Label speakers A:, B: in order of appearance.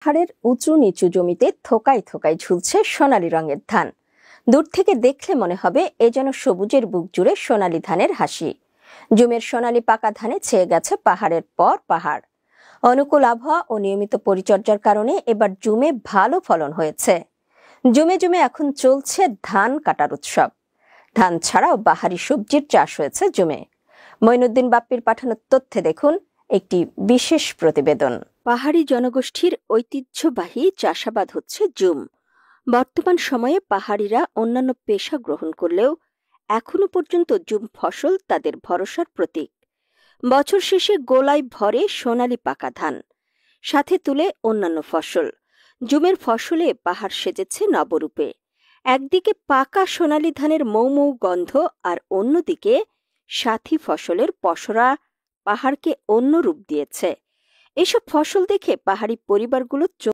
A: পাহাড়ের উঁচু নিচু জমিতে থোকায় থোকায় ঝুলছে সোনালী রঙের ধান। দূর থেকে দেখলে মনে হবে এ যেন সবুজের বুক জুড়ে সোনালী ধানের হাসি। জুমের সোনালী পাকা ধানে ছেয়ে গেছে পাহাড়ের পর পাহাড়। অনুকূল আবহাওয়া ও নিয়মিত পরিচর্যার কারণে এবার জুমে ভালো ফলন হয়েছে। জুমে জুমে এখন চলছে ধান কাটার উৎসব। ধান ছাড়াও বাহারি সবজির চাষ হয়েছে জুমে। মঈনুদ্দিন বাপ্পির পাঠানো তথ্যে দেখুন একটি বিশেষ প্রতিবেদন। পাহাড়ি জনগোষ্ঠীর ঐতিহ্যবাহী চাষাবাদ হচ্ছে জুম। বর্তমান সময়ে পাহাড়িরা অন্যান্য পেশা গ্রহণ করলেও এখনো পর্যন্ত জুম ফসল তাদের ভরসার প্রতীক। বছর শেষে গোলায় ভরে সোনালী পাকা ধান, সাথে তুলে অন্যান্য ফসল। জুমের ফসলে পাহাড় সেজেছে নবরূপে। একদিকে পাকা সোনালী ধানের মৌ মৌ গন্ধ, আর অন্যদিকে সাথী ফসলের পসরা পাহাড়কে অন্য রূপ দিয়েছে। এসব ফসল দেখে পাহাড়ি পরিবারগুলো